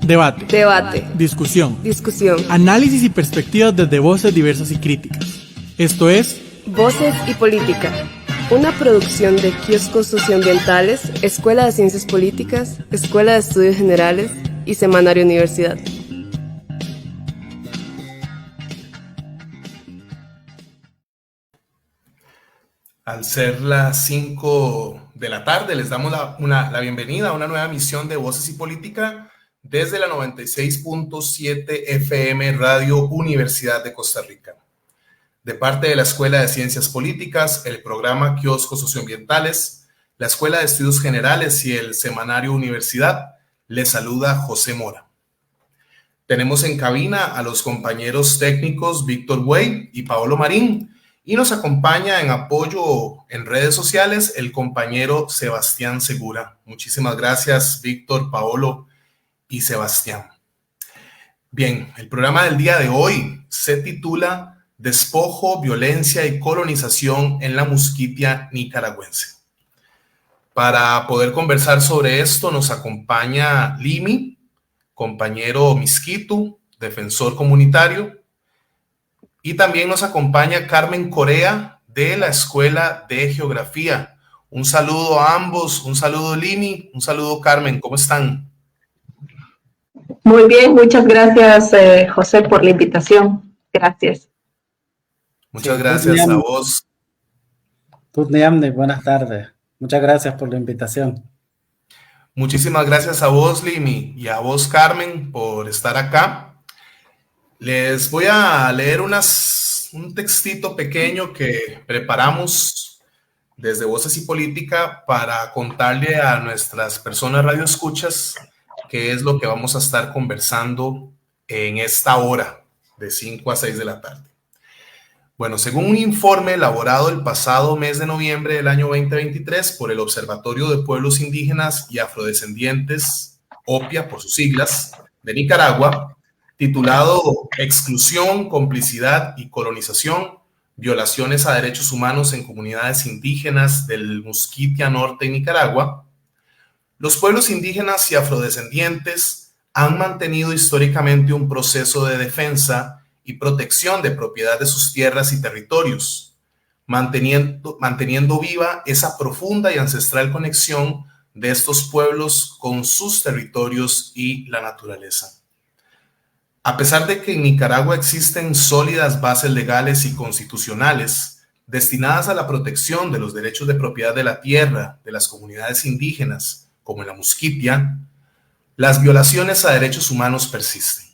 Debate. Debate. Discusión. Discusión. Análisis y perspectivas desde voces diversas y críticas. Esto es Voces y Política, una producción de Kioscos Socioambientales, Escuela de Ciencias Políticas, Escuela de Estudios Generales y Semanario Universidad. Al ser las 5 de la tarde, les damos la bienvenida a una nueva emisión de Voces y Política desde la 96.7 FM Radio Universidad de Costa Rica. De parte de la Escuela de Ciencias Políticas, el programa Kioscos Socioambientales, la Escuela de Estudios Generales y el Semanario Universidad, les saluda José Mora. Tenemos en cabina a los compañeros técnicos Víctor Buey y Paolo Marín, y nos acompaña en apoyo en redes sociales el compañero Sebastián Segura. Muchísimas gracias, Víctor, Paolo y Sebastián. Bien, el programa del día de hoy se titula Despojo, Violencia y Colonización en la Musquitia Nicaragüense. Para poder conversar sobre esto nos acompaña Limi, compañero Misquitu, defensor comunitario. Y también nos acompaña Carmen Corea de la Escuela de Geografía. Un saludo a ambos, un saludo Limi, un saludo Carmen, ¿cómo están? Muy bien, muchas gracias José por la invitación, gracias. Muchas gracias a vos. Buenas tardes, muchas gracias por la invitación. Muchísimas gracias a vos Limi y a vos Carmen por estar acá. Les voy a leer un textito pequeño que preparamos desde Voces y Política para contarle a nuestras personas radioescuchas qué es lo que vamos a estar conversando en esta hora de 5 a 6 de la tarde. Bueno, según un informe elaborado el pasado mes de noviembre del año 2023 por el Observatorio de Pueblos Indígenas y Afrodescendientes, OPIA por sus siglas, de Nicaragua, titulado Exclusión, Complicidad y Colonización, Violaciones a Derechos Humanos en Comunidades Indígenas del Musquitia Norte en Nicaragua, los pueblos indígenas y afrodescendientes han mantenido históricamente un proceso de defensa y protección de propiedad de sus tierras y territorios, manteniendo viva esa profunda y ancestral conexión de estos pueblos con sus territorios y la naturaleza. A pesar de que en Nicaragua existen sólidas bases legales y constitucionales destinadas a la protección de los derechos de propiedad de la tierra de las comunidades indígenas, como en la Musquitia, las violaciones a derechos humanos persisten.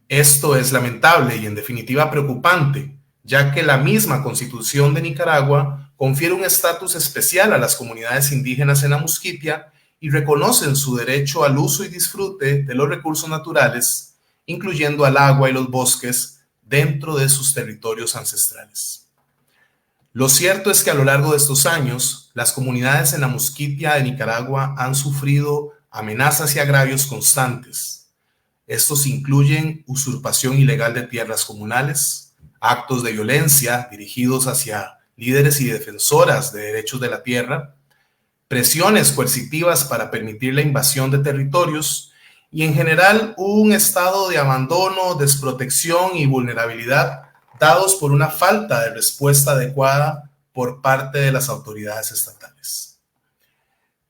Esto es lamentable y en definitiva preocupante, ya que la misma Constitución de Nicaragua confiere un estatus especial a las comunidades indígenas en la Musquitia y reconocen su derecho al uso y disfrute de los recursos naturales, incluyendo al agua y los bosques, dentro de sus territorios ancestrales. Lo cierto es que a lo largo de estos años, las comunidades en la Musquitia de Nicaragua han sufrido amenazas y agravios constantes. Estos incluyen usurpación ilegal de tierras comunales, actos de violencia dirigidos hacia líderes y defensoras de derechos de la tierra, presiones coercitivas para permitir la invasión de territorios, y en general un estado de abandono, desprotección y vulnerabilidad dados por una falta de respuesta adecuada por parte de las autoridades estatales.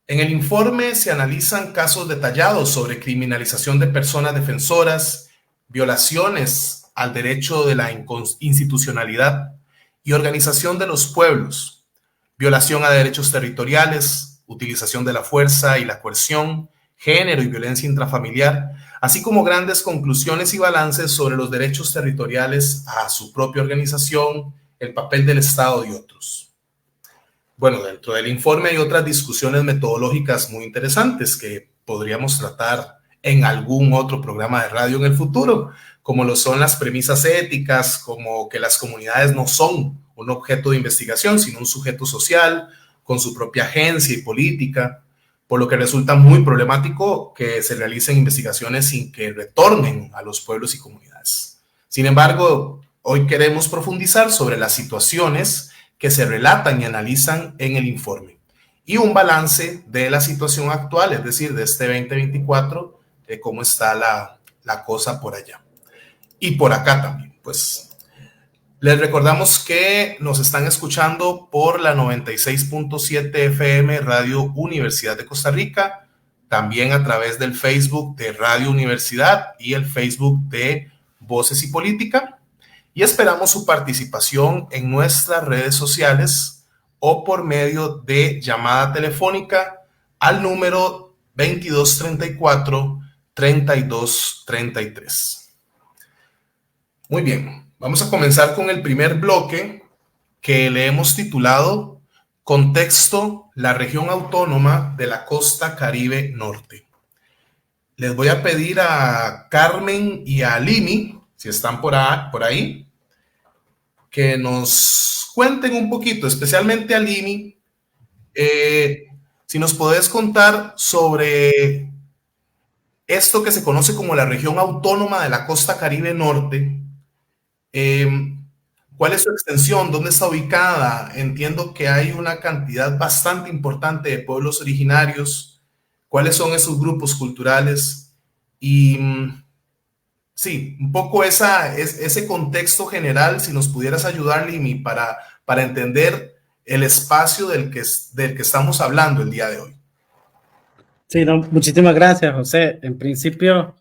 En el informe se analizan casos detallados sobre criminalización de personas defensoras, violaciones al derecho de la institucionalidad y organización de los pueblos, violación a derechos territoriales, utilización de la fuerza y la coerción, género y violencia intrafamiliar, así como grandes conclusiones y balances sobre los derechos territoriales a su propia organización, el papel del Estado y otros. Bueno, dentro del informe hay otras discusiones metodológicas muy interesantes que podríamos tratar en algún otro programa de radio en el futuro, como lo son las premisas éticas, como que las comunidades no son un objeto de investigación, sino un sujeto social con su propia agencia y política, por lo que resulta muy problemático que se realicen investigaciones sin que retornen a los pueblos y comunidades. Sin embargo, hoy queremos profundizar sobre las situaciones que se relatan y analizan en el informe y un balance de la situación actual, es decir, de este 2024, cómo está la cosa por allá. Y por acá también, pues. Les recordamos que nos están escuchando por la 96.7 FM Radio Universidad de Costa Rica, también a través del Facebook de Radio Universidad y el Facebook de Voces y Política. Y esperamos su participación en nuestras redes sociales o por medio de llamada telefónica al número 2234-3233. Muy bien. Vamos a comenzar con el primer bloque que le hemos titulado Contexto, la región autónoma de la costa Caribe Norte. Les voy a pedir a Carmen y a Limi, si están por ahí, que nos cuenten un poquito, especialmente a Limi, si nos podés contar sobre esto que se conoce como la región autónoma de la costa Caribe Norte. ¿Cuál es su extensión? ¿Dónde está ubicada? Entiendo que hay una cantidad bastante importante de pueblos originarios. ¿Cuáles son esos grupos culturales? Y sí, un poco ese contexto general, si nos pudieras ayudar, Limi, para entender el espacio del que estamos hablando el día de hoy. Sí, no, muchísimas gracias, José. En principio,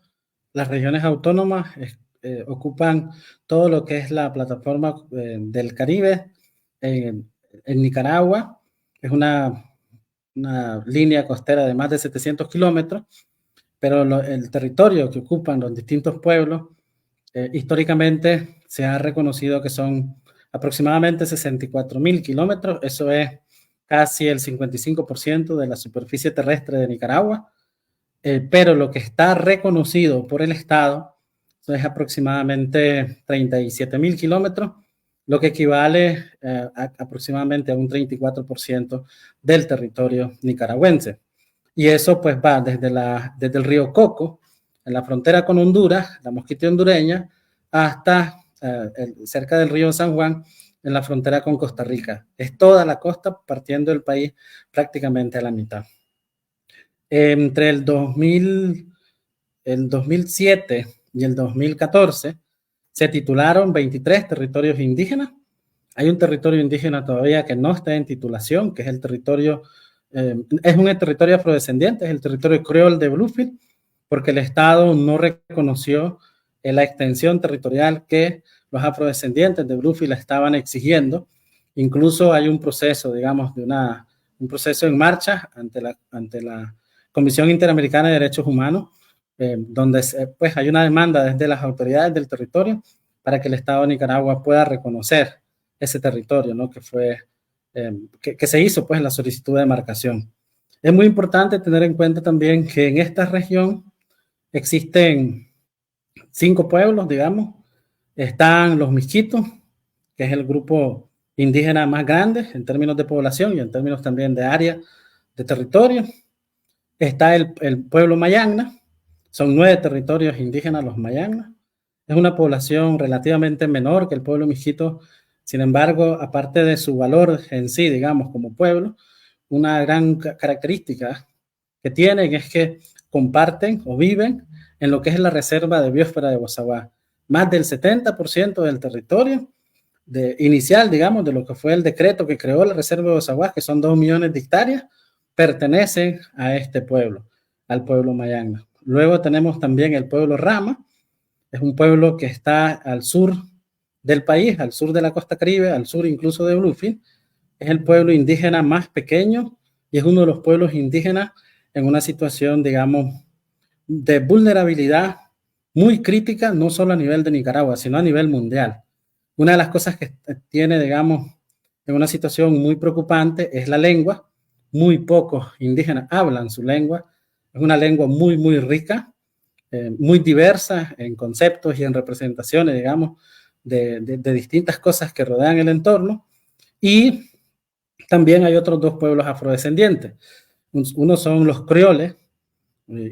las regiones autónomas ocupan todo lo que es la plataforma del Caribe en Nicaragua. Es una línea costera de más de 700 kilómetros, pero el territorio que ocupan los distintos pueblos históricamente se ha reconocido que son aproximadamente 64.000 kilómetros. Eso es casi el 55% de la superficie terrestre de Nicaragua, pero lo que está reconocido por el Estado es aproximadamente 37.000 kilómetros, lo que equivale aproximadamente a un 34% del territorio nicaragüense. Y eso pues va desde el río Coco, en la frontera con Honduras, la Mosquitia hondureña, hasta cerca del río San Juan, en la frontera con Costa Rica. Es toda la costa, partiendo del país prácticamente a la mitad. Entre el 2007 y el 2014 se titularon 23 territorios indígenas. Hay un territorio indígena todavía que no está en titulación, que es el territorio, es un territorio afrodescendiente, es el territorio creol de Bluefield, porque el Estado no reconoció la extensión territorial que los afrodescendientes de Bluefield estaban exigiendo. Incluso hay un proceso, digamos, un proceso en marcha ante la Comisión Interamericana de Derechos Humanos, donde pues hay una demanda desde las autoridades del territorio para que el Estado de Nicaragua pueda reconocer ese territorio, ¿no? que se hizo pues en la solicitud de demarcación. Es muy importante tener en cuenta también que en esta región existen 5 pueblos, digamos. Están los Miskitos, que es el grupo indígena más grande en términos de población y en términos también de área de territorio. Está el pueblo Mayangna. Son 9 territorios indígenas los Mayangna. Es una población relativamente menor que el pueblo Miskito. Sin embargo, aparte de su valor en sí, digamos, como pueblo, una gran característica que tienen es que comparten o viven en lo que es la reserva de biosfera de Bozaguá. Más del 70% del territorio inicial, digamos, de lo que fue el decreto que creó la reserva de Bozaguá, que son 2 millones de hectáreas, pertenecen a este pueblo, al pueblo Mayangna. Luego tenemos también el pueblo Rama, es un pueblo que está al sur del país, al sur de la costa Caribe, al sur incluso de Bluefield. Es el pueblo indígena más pequeño y es uno de los pueblos indígenas en una situación, digamos, de vulnerabilidad muy crítica, no solo a nivel de Nicaragua, sino a nivel mundial. Una de las cosas que tiene, digamos, en una situación muy preocupante es la lengua. Muy pocos indígenas hablan su lengua. Es una lengua muy, muy rica, muy diversa en conceptos y en representaciones, digamos, de distintas cosas que rodean el entorno. Y también hay otros 2 pueblos afrodescendientes. Uno son los crioles.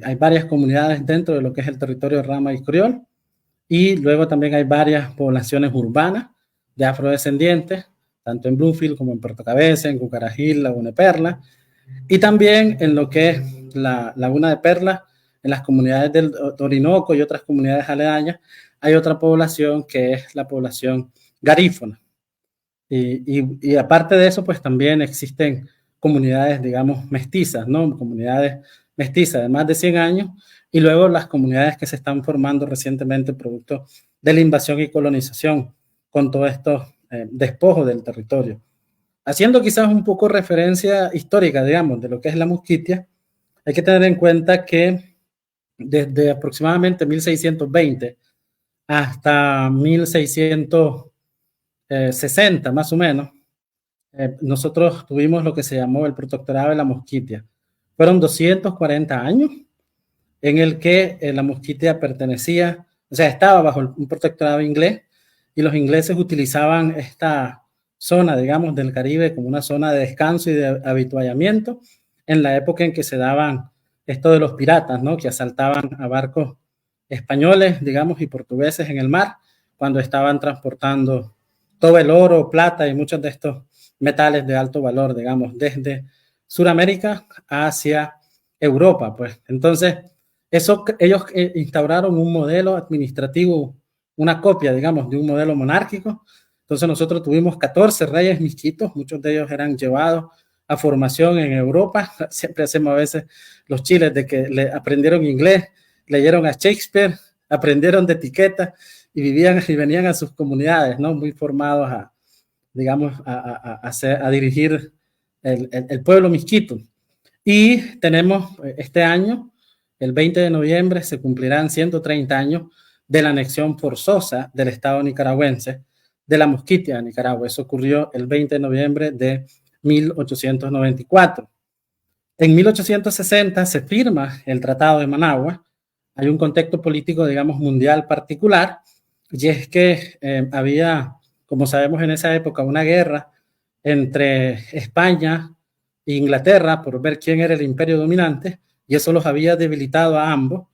Hay varias comunidades dentro de lo que es el territorio Rama y Criol. Y luego también hay varias poblaciones urbanas de afrodescendientes, tanto en Bluefield como en Puerto Cabeza, en Cucarajil, Laguna de Perla. Y también en lo que es la Laguna de Perla en las comunidades del Orinoco y otras comunidades aledañas, hay otra población que es la población garífuna. Y aparte de eso, pues también existen comunidades, digamos, mestizas, ¿no? Comunidades mestizas de más de 100 años, y luego las comunidades que se están formando recientemente producto de la invasión y colonización con todos estos despojos del territorio. Haciendo quizás un poco referencia histórica, digamos, de lo que es la Musquitia, hay que tener en cuenta que desde aproximadamente 1620 hasta 1660, más o menos, nosotros tuvimos lo que se llamó el Protectorado de la Musquitia. Fueron 240 años en el que la Musquitia pertenecía, o sea, estaba bajo un protectorado inglés, y los ingleses utilizaban esta zona, digamos, del Caribe como una zona de descanso y de habituallamiento en la época en que se daban esto de los piratas, ¿no? Que asaltaban a barcos españoles, digamos, y portugueses en el mar, cuando estaban transportando todo el oro, plata y muchos de estos metales de alto valor, digamos, desde Sudamérica hacia Europa, pues. Entonces, ellos instauraron un modelo administrativo, una copia, digamos, de un modelo monárquico. Entonces nosotros tuvimos 14 reyes misquitos, muchos de ellos eran llevados a formación en Europa. Siempre hacemos a veces los chiles de que aprendieron inglés, leyeron a Shakespeare, aprendieron de etiqueta y vivían y venían a sus comunidades, ¿no? Muy formados a, digamos, a dirigir el pueblo misquito. Y tenemos este año, el 20 de noviembre, se cumplirán 130 años de la anexión forzosa del Estado nicaragüense de la Musquitia a Nicaragua. Eso ocurrió el 20 de noviembre de 1894. En 1860 se firma el Tratado de Managua. Hay un contexto político, digamos, mundial particular, y es que había, como sabemos en esa época, una guerra entre España e Inglaterra por ver quién era el imperio dominante, y eso los había debilitado a ambos.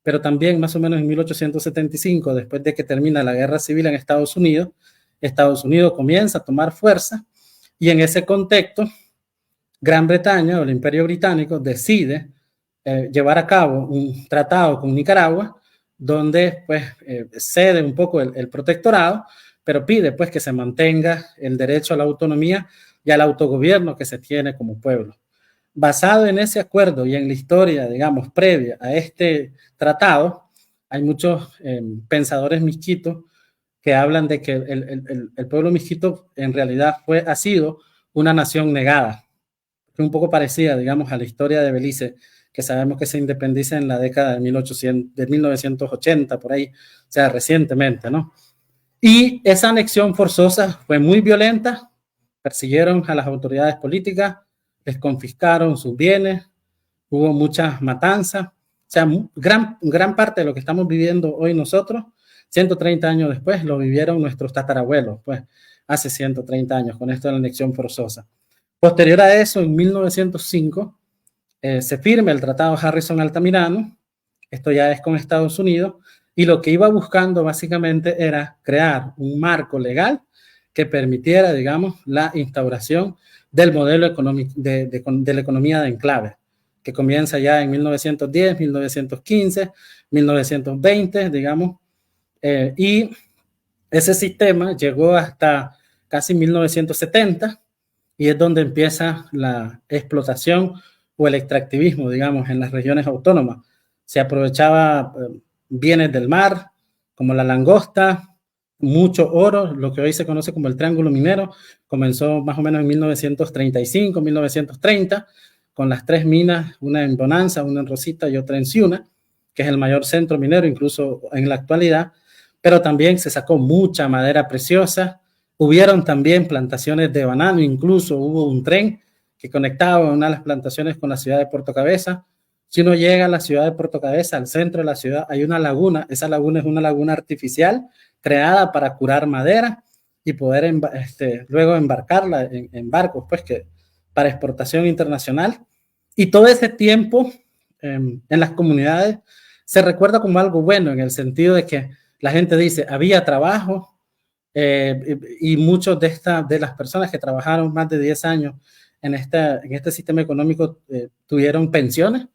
Pero también más o menos en 1875, después de que termina la guerra civil en Estados Unidos comienza a tomar fuerza, y en ese contexto Gran Bretaña o el Imperio Británico decide llevar a cabo un tratado con Nicaragua, donde pues cede un poco el protectorado, pero pide pues que se mantenga el derecho a la autonomía y al autogobierno que se tiene como pueblo. Basado en ese acuerdo y en la historia, digamos, previa a este tratado, hay muchos pensadores misquitos que hablan de que el pueblo misquito en realidad ha sido una nación negada, que es un poco parecida, digamos, a la historia de Belice, que sabemos que se independiza en la década de 1980, por ahí, o sea, recientemente, ¿no? Y esa anexión forzosa fue muy violenta, persiguieron a las autoridades políticas, les confiscaron sus bienes, hubo muchas matanzas, o sea, gran parte de lo que estamos viviendo hoy nosotros, 130 años después, lo vivieron nuestros tatarabuelos, pues, hace 130 años, con esto de la anexión forzosa. Posterior a eso, en 1905, se firma el Tratado Harrison-Altamirano, esto ya es con Estados Unidos, y lo que iba buscando básicamente era crear un marco legal que permitiera, digamos, la instauración del modelo económico de la economía de enclave, que comienza ya en 1910, 1915, 1920, digamos, y ese sistema llegó hasta casi 1970, y es donde empieza la explotación o el extractivismo, digamos, en las regiones autónomas. Se aprovechaba bienes del mar, como la langosta, mucho oro, lo que hoy se conoce como el Triángulo Minero, comenzó más o menos en 1935, 1930, con las 3 minas, una en Bonanza, una en Rosita y otra en Ciuna, que es el mayor centro minero incluso en la actualidad, pero también se sacó mucha madera preciosa. Hubieron también plantaciones de banano, incluso hubo un tren que conectaba una de las plantaciones con la ciudad de Puerto Cabeza. Si uno llega a la ciudad de Puerto Cabeza, al centro de la ciudad, hay una laguna. Esa laguna es una laguna artificial creada para curar madera y poder luego embarcarla en barcos, pues, para exportación internacional. Y todo ese tiempo en las comunidades se recuerda como algo bueno, en el sentido de que la gente dice, había trabajo, y muchos de las personas que trabajaron más de 10 años en este sistema económico tuvieron pensiones,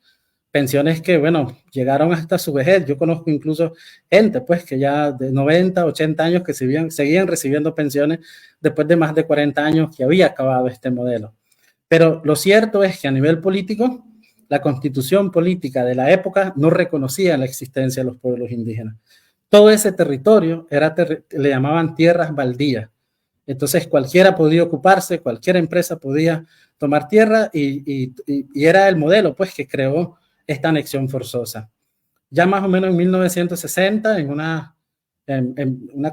pensiones que, bueno, llegaron hasta su vejez. Yo conozco incluso gente, pues, que ya de 90, 80 años que seguían recibiendo pensiones después de más de 40 años que había acabado este modelo. Pero lo cierto es que a nivel político, la constitución política de la época no reconocía la existencia de los pueblos indígenas. Todo ese territorio le llamaban tierras baldías. Entonces cualquiera podía ocuparse, cualquier empresa podía tomar tierra y era el modelo, pues, que creó esta anexión forzosa. Ya más o menos en 1960, en una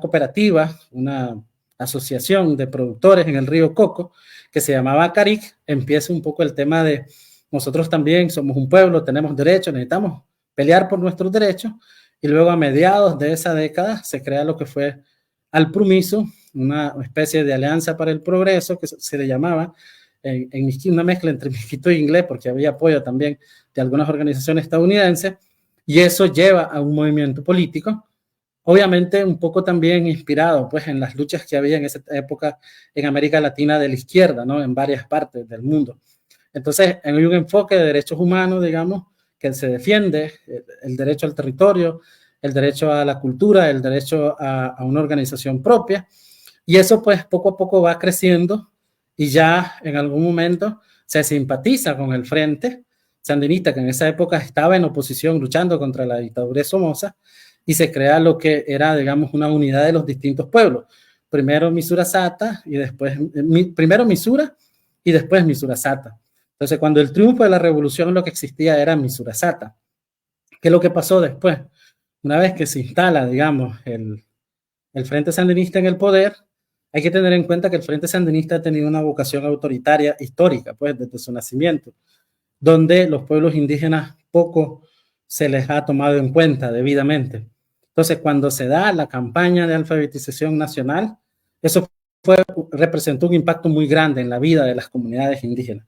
cooperativa, una asociación de productores en el río Coco, que se llamaba CARIC, empieza un poco el tema de nosotros también somos un pueblo, tenemos derechos, necesitamos pelear por nuestros derechos, y luego a mediados de esa década se crea lo que fue Alprumiso, una especie de alianza para el progreso que se le llamaba, una mezcla entre miskito e inglés, porque había apoyo también de algunas organizaciones estadounidenses, y eso lleva a un movimiento político, obviamente un poco también inspirado, pues, en las luchas que había en esa época en América Latina de la izquierda, ¿no? En varias partes del mundo. Entonces, hay un enfoque de derechos humanos, digamos, que se defiende el derecho al territorio, el derecho a la cultura, el derecho a una organización propia, y eso, pues, poco a poco va creciendo, y ya en algún momento se simpatiza con el Frente Sandinista, que en esa época estaba en oposición luchando contra la dictadura de Somoza, y se crea lo que era, digamos, una unidad de los distintos pueblos. Primero Misurasata, y después, primero Misura, y después Misurasata. Entonces, cuando el triunfo de la revolución, lo que existía era Misurasata. ¿Qué es lo que pasó después? Una vez que se instala, digamos, el Frente Sandinista en el poder, hay que tener en cuenta que el Frente Sandinista ha tenido una vocación autoritaria histórica, pues, desde su nacimiento, donde los pueblos indígenas poco se les ha tomado en cuenta debidamente. Entonces, cuando se da la campaña de alfabetización nacional, eso representó un impacto muy grande en la vida de las comunidades indígenas.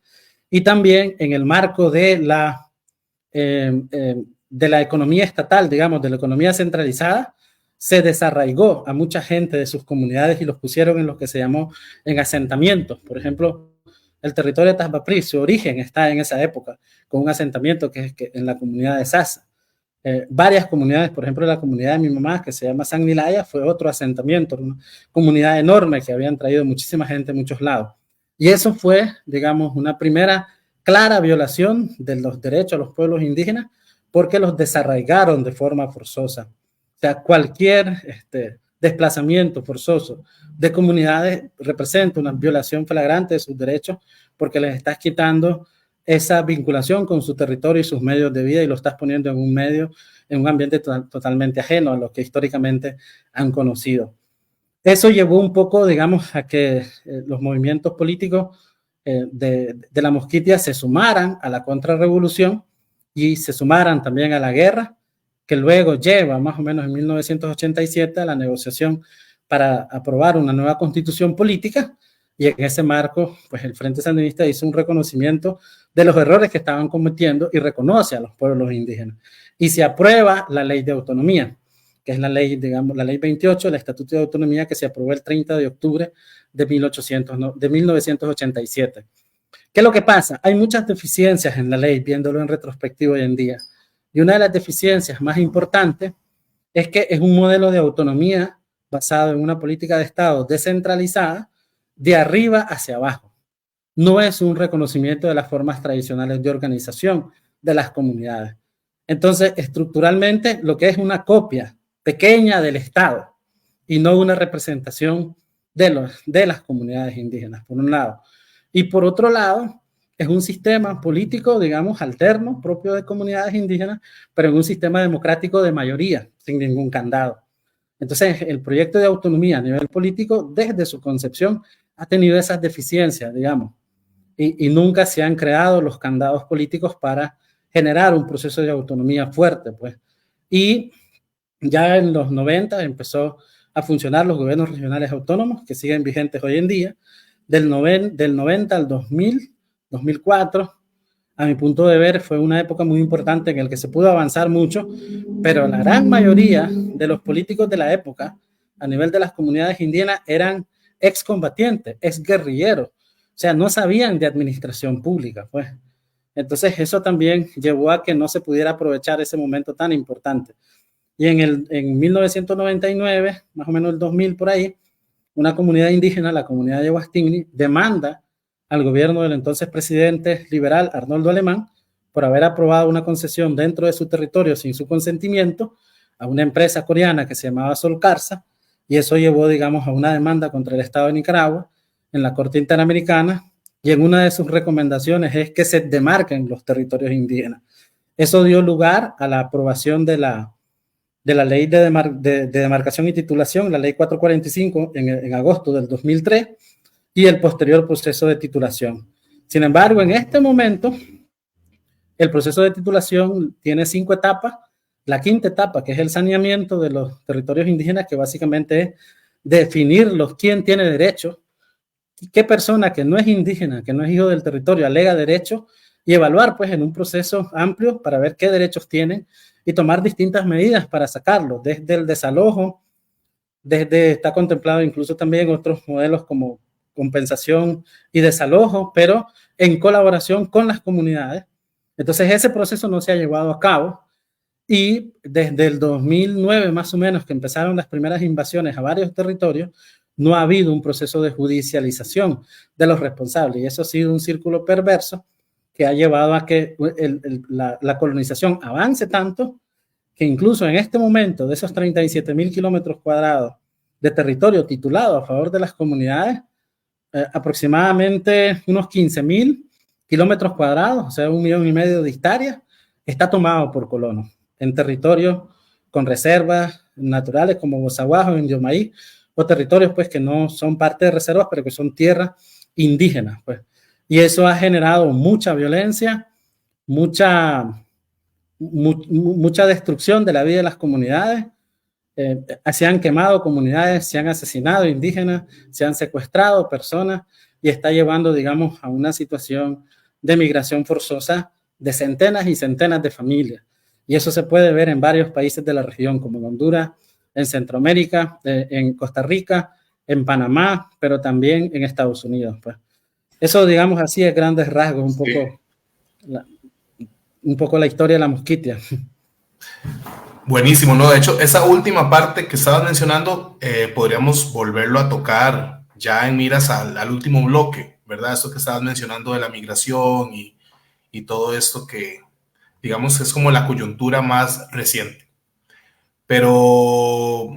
Y también en el marco de la economía estatal, digamos, de la economía centralizada, se desarraigó a mucha gente de sus comunidades y los pusieron en lo que se llamó en asentamientos. Por ejemplo, el territorio de Tasbaprí, su origen está en esa época, con un asentamiento que es en la comunidad de Sasa. Varias comunidades, por ejemplo, la comunidad de mi mamá, que se llama San Nilaya, fue otro asentamiento, una comunidad enorme que habían traído muchísima gente de muchos lados. Y eso fue, digamos, una primera clara violación de los derechos a los pueblos indígenas, porque los desarraigaron de forma forzosa. O sea, cualquier desplazamiento forzoso de comunidades representa una violación flagrante de sus derechos, porque les estás quitando esa vinculación con su territorio y sus medios de vida, y lo estás poniendo en un medio, en un ambiente totalmente ajeno a lo que históricamente han conocido. Eso llevó un poco, digamos, a que los movimientos políticos de la Mosquitia se sumaran a la contrarrevolución y se sumaran también a la guerra, que luego lleva más o menos en 1987 a la negociación para aprobar una nueva constitución política, y en ese marco, pues, el Frente Sandinista hizo un reconocimiento de los errores que estaban cometiendo y reconoce a los pueblos indígenas. Y se aprueba la ley de autonomía, que es la ley, digamos, la ley 28, el Estatuto de Autonomía, que se aprobó el 30 de octubre de 1987. ¿Qué es lo que pasa? Hay muchas deficiencias en la ley, viéndolo en retrospectiva hoy en día. Y una de las deficiencias más importantes es que es un modelo de autonomía basado en una política de Estado descentralizada, de arriba hacia abajo. No es un reconocimiento de las formas tradicionales de organización de las comunidades. Entonces, estructuralmente, lo que es una copia pequeña del Estado y no una representación de las comunidades indígenas, por un lado. Y por otro lado, es un sistema político, digamos, alterno, propio de comunidades indígenas, pero en un sistema democrático de mayoría, sin ningún candado. Entonces, el proyecto de autonomía a nivel político, desde su concepción, ha tenido esas deficiencias, digamos, y nunca se han creado los candados políticos para generar un proceso de autonomía fuerte, pues. Y ya en los 90 empezó a funcionar los gobiernos regionales autónomos, que siguen vigentes hoy en día. Del 90 al 2000, 2004, a mi punto de ver, fue una época muy importante en la que se pudo avanzar mucho, pero la gran mayoría de los políticos de la época, a nivel de las comunidades indígenas, eran excombatientes, exguerrilleros, o sea, no sabían de administración pública, pues. Entonces eso también llevó a que no se pudiera aprovechar ese momento tan importante. Y en 1999, más o menos el 2000 por ahí, una comunidad indígena, la comunidad de Huastigni, demanda al gobierno del entonces presidente liberal Arnoldo Alemán por haber aprobado una concesión dentro de su territorio sin su consentimiento a una empresa coreana que se llamaba Solcarsa, y eso llevó, digamos, a una demanda contra el Estado de Nicaragua en la Corte Interamericana, y en una de sus recomendaciones es que se demarquen los territorios indígenas. Eso dio lugar a la aprobación de la ley de demarcación y titulación, la ley 445, en agosto del 2003, y el posterior proceso de titulación. Sin embargo, en este momento, el proceso de titulación tiene 5 etapas. La quinta etapa, que es el saneamiento de los territorios indígenas, que básicamente es definirlos, quién tiene derecho, qué persona que no es indígena, que no es hijo del territorio, alega derecho, y evaluar pues en un proceso amplio para ver qué derechos tienen y tomar distintas medidas para sacarlos, desde el desalojo, está contemplado incluso también otros modelos como compensación y desalojo, pero en colaboración con las comunidades. Entonces ese proceso no se ha llevado a cabo, y desde el 2009 más o menos, que empezaron las primeras invasiones a varios territorios, no ha habido un proceso de judicialización de los responsables, y eso ha sido un círculo perverso que ha llevado a que la colonización avance tanto que incluso en este momento, de esos 37.000 kilómetros cuadrados de territorio titulado a favor de las comunidades, aproximadamente unos 15.000 kilómetros cuadrados, o sea, 1,5 millones de hectáreas, está tomado por colonos en territorios con reservas naturales como Bozaguajo, Indio Maíz, o territorios pues que no son parte de reservas, pero que son tierras indígenas, pues. Y eso ha generado mucha violencia, mucha destrucción de la vida de las comunidades. Se han quemado comunidades, se han asesinado indígenas, se han secuestrado personas, y está llevando, digamos, a una situación de migración forzosa de centenas y centenas de familias. Y eso se puede ver en varios países de la región, como en Honduras, en Centroamérica, en Costa Rica, en Panamá, pero también en Estados Unidos. Pues. Eso, digamos así, es grandes rasgos, un poco la historia de la mosquitia. Buenísimo, ¿no? De hecho, esa última parte que estabas mencionando, podríamos volverlo a tocar ya en miras al último bloque, ¿verdad? Esto que estabas mencionando de la migración y todo esto que, digamos, es como la coyuntura más reciente. Pero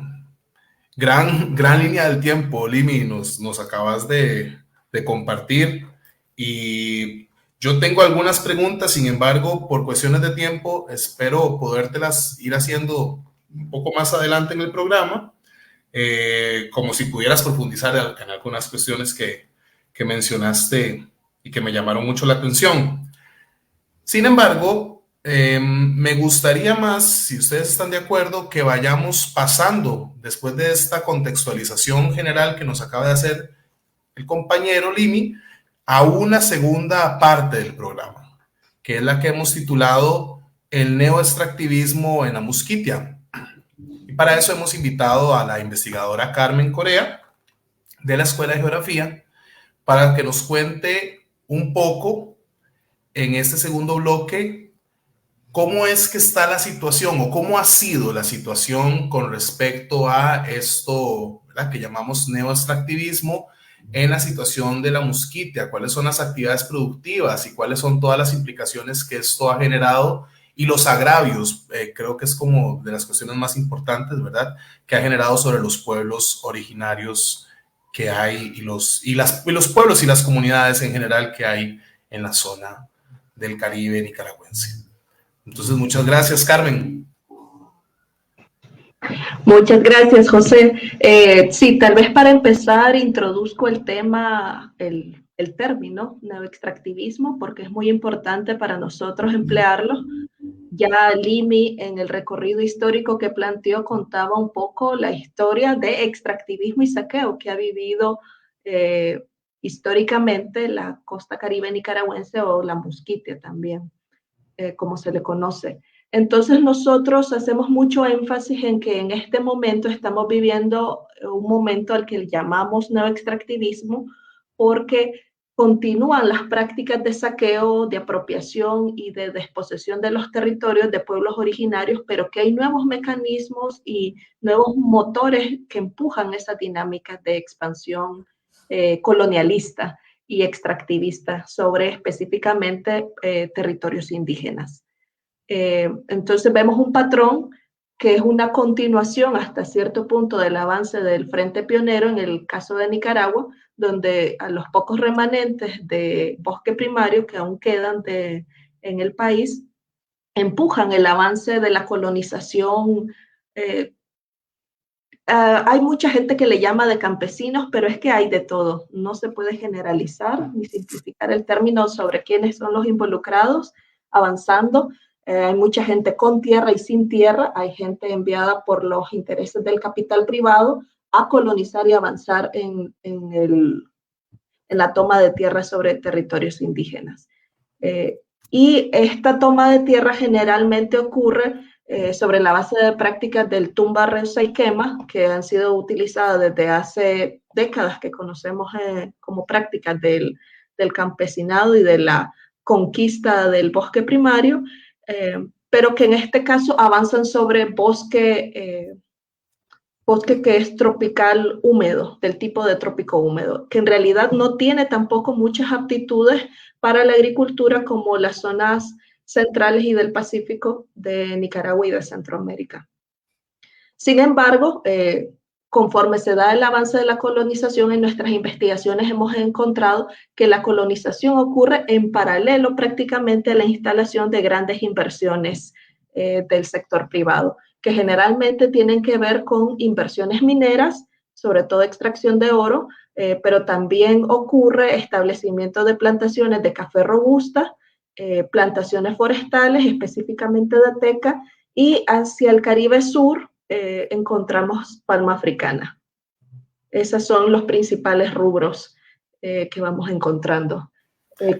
gran línea del tiempo, Limi, nos acabas de compartir, y yo tengo algunas preguntas. Sin embargo, por cuestiones de tiempo, espero podértelas ir haciendo un poco más adelante en el programa, como si pudieras profundizar en algunas cuestiones que mencionaste y que me llamaron mucho la atención. Sin embargo, me gustaría más, si ustedes están de acuerdo, que vayamos pasando, después de esta contextualización general que nos acaba de hacer el compañero Limi, a una segunda parte del programa, que es la que hemos titulado El neoextractivismo en la Musquitia. Y para eso hemos invitado a la investigadora Carmen Corea, de la Escuela de Geografía, para que nos cuente un poco en este segundo bloque cómo es que está la situación, o cómo ha sido la situación con respecto a esto, ¿verdad?, que llamamos neoextractivismo en la situación de la Musquitia, cuáles son las actividades productivas y cuáles son todas las implicaciones que esto ha generado, y los agravios, creo que es como de las cuestiones más importantes, ¿verdad?, que ha generado sobre los pueblos originarios que hay, y los pueblos y las comunidades en general que hay en la zona del Caribe nicaragüense. Entonces, muchas gracias, Carmen. Muchas gracias, José. Sí, tal vez para empezar introduzco el tema, el término neoextractivismo, porque es muy importante para nosotros emplearlo. Ya Limi, en el recorrido histórico que planteó, contaba un poco la historia de extractivismo y saqueo que ha vivido históricamente la costa caribe nicaragüense, o la Musquitia también, como se le conoce. Entonces nosotros hacemos mucho énfasis en que en este momento estamos viviendo un momento al que llamamos neoextractivismo, porque continúan las prácticas de saqueo, de apropiación y de desposesión de los territorios de pueblos originarios, pero que hay nuevos mecanismos y nuevos motores que empujan esa dinámica de expansión colonialista y extractivista sobre específicamente territorios indígenas. Entonces vemos un patrón que es una continuación hasta cierto punto del avance del Frente Pionero en el caso de Nicaragua, donde a los pocos remanentes de bosque primario que aún quedan en el país, empujan el avance de la colonización. Hay mucha gente que le llama de campesinos, pero es que hay de todo. No se puede generalizar ni simplificar el término sobre quiénes son los involucrados avanzando. Hay mucha gente con tierra y sin tierra, hay gente enviada por los intereses del capital privado a colonizar y avanzar en la toma de tierra sobre territorios indígenas. Y esta toma de tierra generalmente ocurre sobre la base de prácticas del tumba, reza y quema, que han sido utilizadas desde hace décadas, que conocemos como prácticas del campesinado y de la conquista del bosque primario, pero que en este caso avanzan sobre bosque que es tropical húmedo, del tipo de trópico húmedo, que en realidad no tiene tampoco muchas aptitudes para la agricultura como las zonas centrales y del Pacífico de Nicaragua y de Centroamérica. Sin embargo, conforme se da el avance de la colonización, en nuestras investigaciones hemos encontrado que la colonización ocurre en paralelo prácticamente a la instalación de grandes inversiones del sector privado, que generalmente tienen que ver con inversiones mineras, sobre todo extracción de oro, pero también ocurre establecimiento de plantaciones de café robusta, plantaciones forestales, específicamente de teca, y hacia el Caribe Sur encontramos palma africana. Esos son los principales rubros que vamos encontrando. En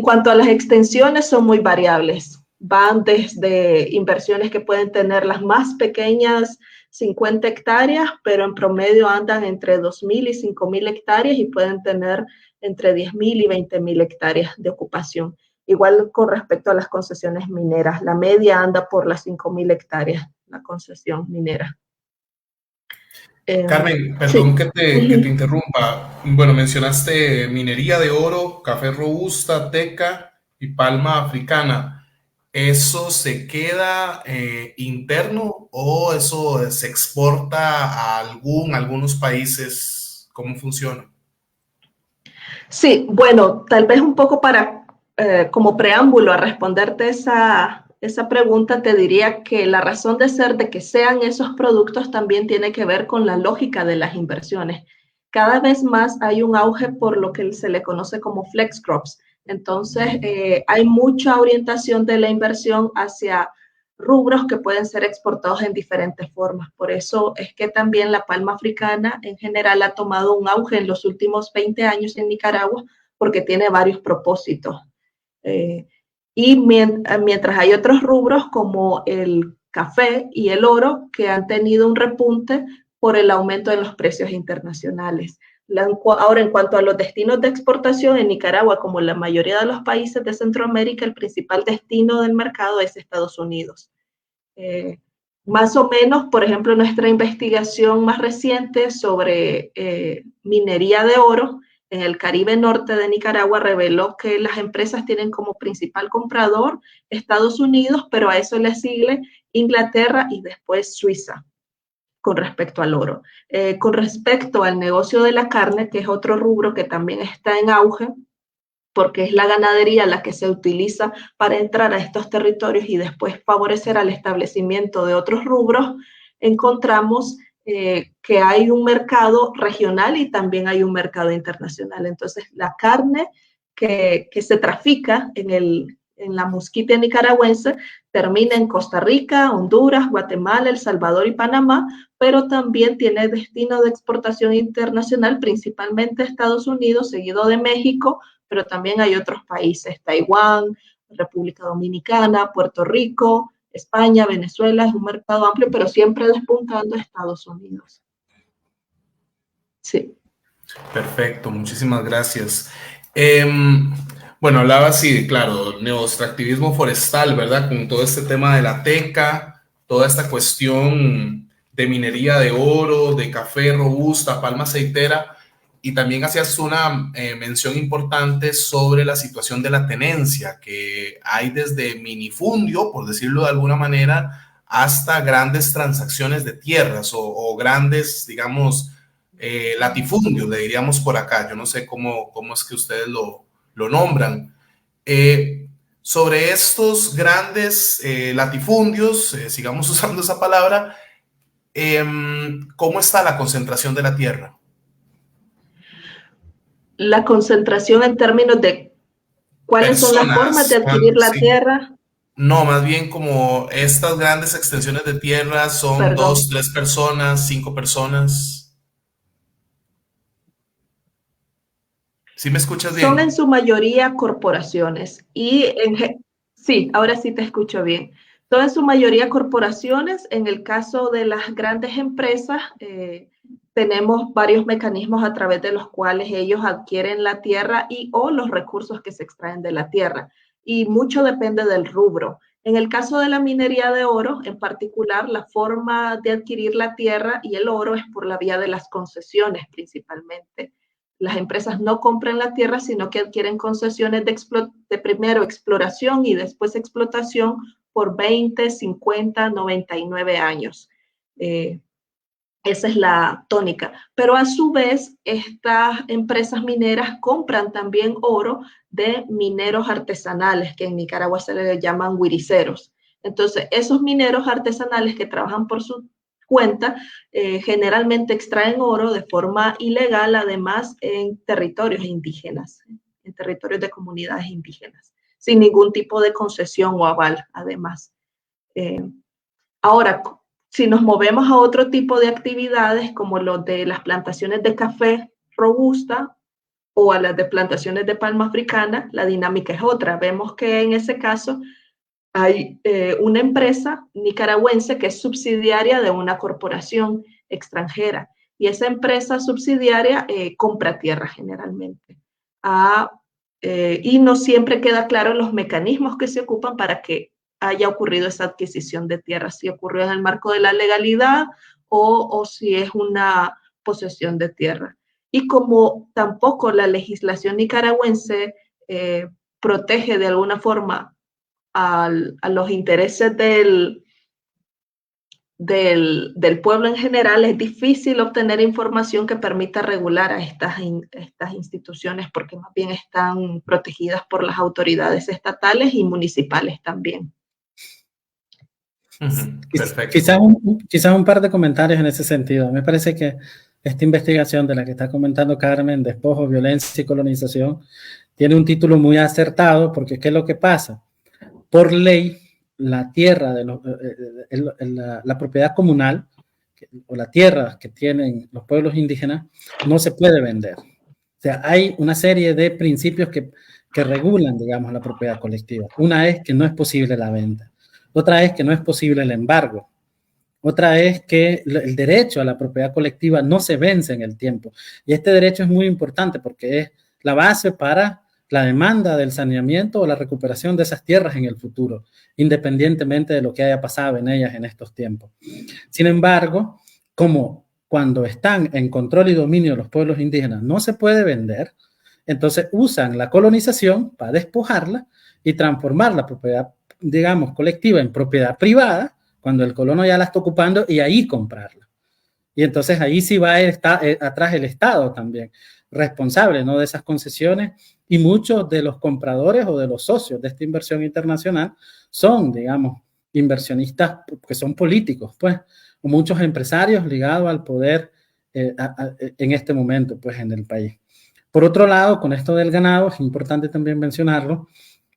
cuanto a las extensiones, son muy variables. Van desde inversiones que pueden tener las más pequeñas, 50 hectáreas, pero en promedio andan entre 2.000 y 5.000 hectáreas y pueden tener entre 10.000 y 20.000 hectáreas de ocupación. Igual con respecto a las concesiones mineras, la media anda por las 5.000 hectáreas, la concesión minera. Carmen, perdón que te interrumpa. Bueno, mencionaste minería de oro, café robusta, teca y palma africana. ¿Eso se queda interno o eso se exporta a algunos países? ¿Cómo funciona? Sí, bueno, tal vez un poco como preámbulo a responderte esa pregunta, te diría que la razón de ser de que sean esos productos también tiene que ver con la lógica de las inversiones. Cada vez más hay un auge por lo que se le conoce como flex crops. Entonces, hay mucha orientación de la inversión hacia rubros que pueden ser exportados en diferentes formas. Por eso es que también la palma africana en general ha tomado un auge en los últimos 20 años en Nicaragua porque tiene varios propósitos. Y mientras hay otros rubros como el café y el oro que han tenido un repunte por el aumento de los precios internacionales. Ahora, en cuanto a los destinos de exportación, en Nicaragua, como la mayoría de los países de Centroamérica, el principal destino del mercado es Estados Unidos. Más o menos, por ejemplo, nuestra investigación más reciente sobre minería de oro en el Caribe norte de Nicaragua reveló que las empresas tienen como principal comprador Estados Unidos, pero a eso le sigue Inglaterra y después Suiza con respecto al oro. Con respecto al negocio de la carne, que es otro rubro que también está en auge, porque es la ganadería la que se utiliza para entrar a estos territorios y después favorecer al establecimiento de otros rubros, encontramos que hay un mercado regional y también hay un mercado internacional. Entonces, la carne que se trafica en la mosquitia nicaragüense termina en Costa Rica, Honduras, Guatemala, El Salvador y Panamá, pero también tiene destino de exportación internacional, principalmente Estados Unidos, seguido de México, pero también hay otros países, Taiwán, República Dominicana, Puerto Rico, España, Venezuela. Es un mercado amplio, pero siempre despuntando a Estados Unidos. Sí. Perfecto, muchísimas gracias. Bueno, hablaba así, claro, neoextractivismo forestal, ¿verdad? Con todo este tema de la teca, toda esta cuestión de minería de oro, de café robusta, palma aceitera, y también hacías una mención importante sobre la situación de la tenencia, que hay desde minifundio, por decirlo de alguna manera, hasta grandes transacciones de tierras o grandes, digamos, latifundios, le diríamos por acá. Yo no sé cómo es que ustedes lo nombran. Sobre estos grandes latifundios, sigamos usando esa palabra, ¿cómo está la concentración de la tierra? La concentración en términos de cuáles son las formas de adquirir la tierra. No, más bien como estas grandes extensiones de tierra son 2, 3 personas, 5 personas. ¿Sí me escuchas bien? Son en su mayoría corporaciones y sí, ahora sí te escucho bien. Son en su mayoría corporaciones. En el caso de las grandes empresas, tenemos varios mecanismos a través de los cuales ellos adquieren la tierra o los recursos que se extraen de la tierra. Y mucho depende del rubro. En el caso de la minería de oro, en particular, la forma de adquirir la tierra y el oro es por la vía de las concesiones principalmente. Las empresas no compran la tierra, sino que adquieren concesiones de primero exploración y después explotación por 20, 50, 99 años. Esa es la tónica. Pero a su vez, estas empresas mineras compran también oro de mineros artesanales, que en Nicaragua se les llaman huiriceros. Entonces, esos mineros artesanales que trabajan por su cuenta, generalmente extraen oro de forma ilegal, además en territorios indígenas, en territorios de comunidades indígenas, sin ningún tipo de concesión o aval, además. Ahora, si nos movemos a otro tipo de actividades, como lo de las plantaciones de café robusta o a las de plantaciones de palma africana, la dinámica es otra. Vemos que en ese caso hay una empresa nicaragüense que es subsidiaria de una corporación extranjera y esa empresa subsidiaria compra tierra generalmente. Y no siempre queda claro los mecanismos que se ocupan para que haya ocurrido esa adquisición de tierra, si ocurrió en el marco de la legalidad o si es una posesión de tierra. Y como tampoco la legislación nicaragüense protege de alguna forma a los intereses del pueblo en general, es difícil obtener información que permita regular a estas instituciones, porque más bien están protegidas por las autoridades estatales y municipales también. Perfecto. Quizás un par de comentarios en ese sentido. Me parece que esta investigación de la que está comentando Carmen, Despojo, Violencia y Colonización, tiene un título muy acertado, porque ¿qué es lo que pasa? Por ley, la tierra, la propiedad comunal o la tierra que tienen los pueblos indígenas no se puede vender. O sea, hay una serie de principios que regulan, digamos, la propiedad colectiva. Una es que no es posible la venta. Otra es que no es posible el embargo. Otra es que el derecho a la propiedad colectiva no se vence en el tiempo. Y este derecho es muy importante porque es la base para la demanda del saneamiento o la recuperación de esas tierras en el futuro, independientemente de lo que haya pasado en ellas en estos tiempos. Sin embargo, como cuando están en control y dominio de los pueblos indígenas no se puede vender, entonces usan la colonización para despojarla y transformar la propiedad, digamos, colectiva en propiedad privada, cuando el colono ya la está ocupando, y ahí comprarla. Y entonces ahí sí va atrás el Estado también, responsable, ¿no?, de esas concesiones, y muchos de los compradores o de los socios de esta inversión internacional son, digamos, inversionistas que son políticos, pues, o muchos empresarios ligados al poder en este momento, pues, en el país. Por otro lado, con esto del ganado, es importante también mencionarlo,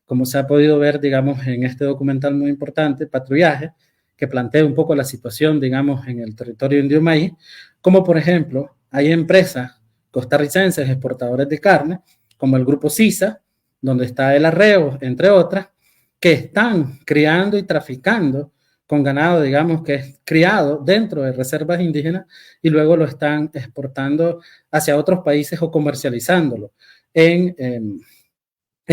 como se ha podido ver, digamos, en este documental muy importante, Patrullaje, que plantea un poco la situación, digamos, en el territorio indio maíz, como por ejemplo, hay empresas costarricenses exportadores de carne, como el grupo CISA, donde está el Arreo, entre otras, que están criando y traficando con ganado, digamos, que es criado dentro de reservas indígenas y luego lo están exportando hacia otros países o comercializándolo en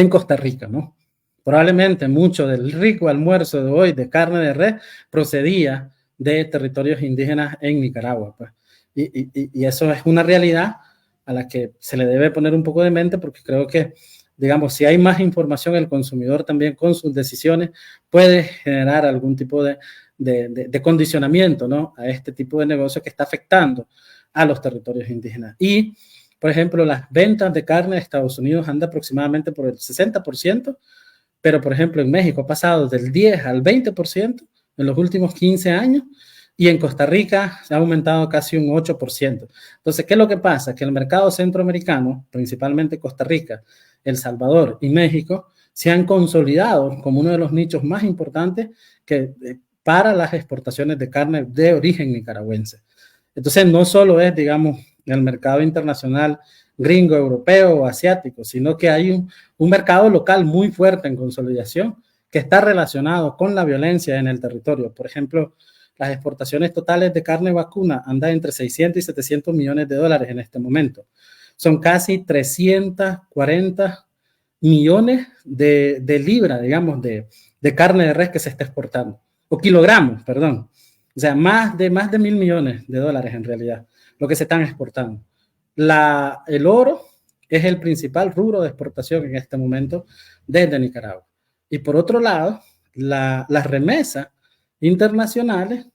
Costa Rica, ¿no? Probablemente mucho del rico almuerzo de hoy de carne de res procedía de territorios indígenas en Nicaragua, pues. Y eso es una realidad a la que se le debe poner un poco de mente, porque creo que, digamos, si hay más información, el consumidor también con sus decisiones puede generar algún tipo de condicionamiento, ¿no?, a este tipo de negocio que está afectando a los territorios indígenas. Y, por ejemplo, las ventas de carne de Estados Unidos andan aproximadamente por el 60%, pero, por ejemplo, en México ha pasado del 10 al 20% en los últimos 15 años, y en Costa Rica se ha aumentado casi un 8%. Entonces, ¿qué es lo que pasa? Que el mercado centroamericano, principalmente Costa Rica, El Salvador y México, se han consolidado como uno de los nichos más importantes para las exportaciones de carne de origen nicaragüense. Entonces, no solo es, digamos, el mercado internacional gringo, europeo o asiático, sino que hay un mercado local muy fuerte en consolidación que está relacionado con la violencia en el territorio. Por ejemplo, las exportaciones totales de carne vacuna andan entre 600 y 700 millones de dólares en este momento. Son casi 340 millones de libras, digamos, de carne de res que se está exportando, o kilogramos, perdón. O sea, más de 1.000 millones de dólares en realidad, lo que se están exportando. El oro es el principal rubro de exportación en este momento desde Nicaragua. Y por otro lado, las remesas internacionales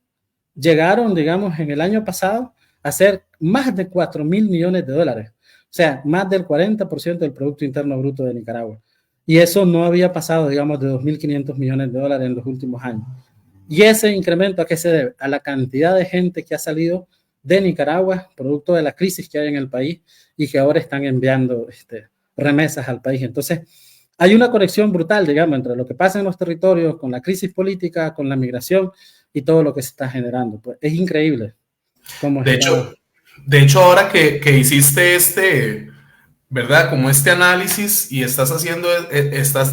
llegaron, digamos, en el año pasado a ser más de 4.000 millones de dólares. O sea, más del 40% del Producto Interno Bruto de Nicaragua. Y eso no había pasado, digamos, de 2.500 millones de dólares en los últimos años. Y ese incremento, ¿a qué se debe? A la cantidad de gente que ha salido de Nicaragua, producto de la crisis que hay en el país y que ahora están enviando remesas al país. Entonces, hay una conexión brutal, digamos, entre lo que pasa en los territorios, con la crisis política, con la migración y todo lo que se está generando. Pues es increíble. De hecho, ahora que hiciste ¿verdad? Como este análisis y estás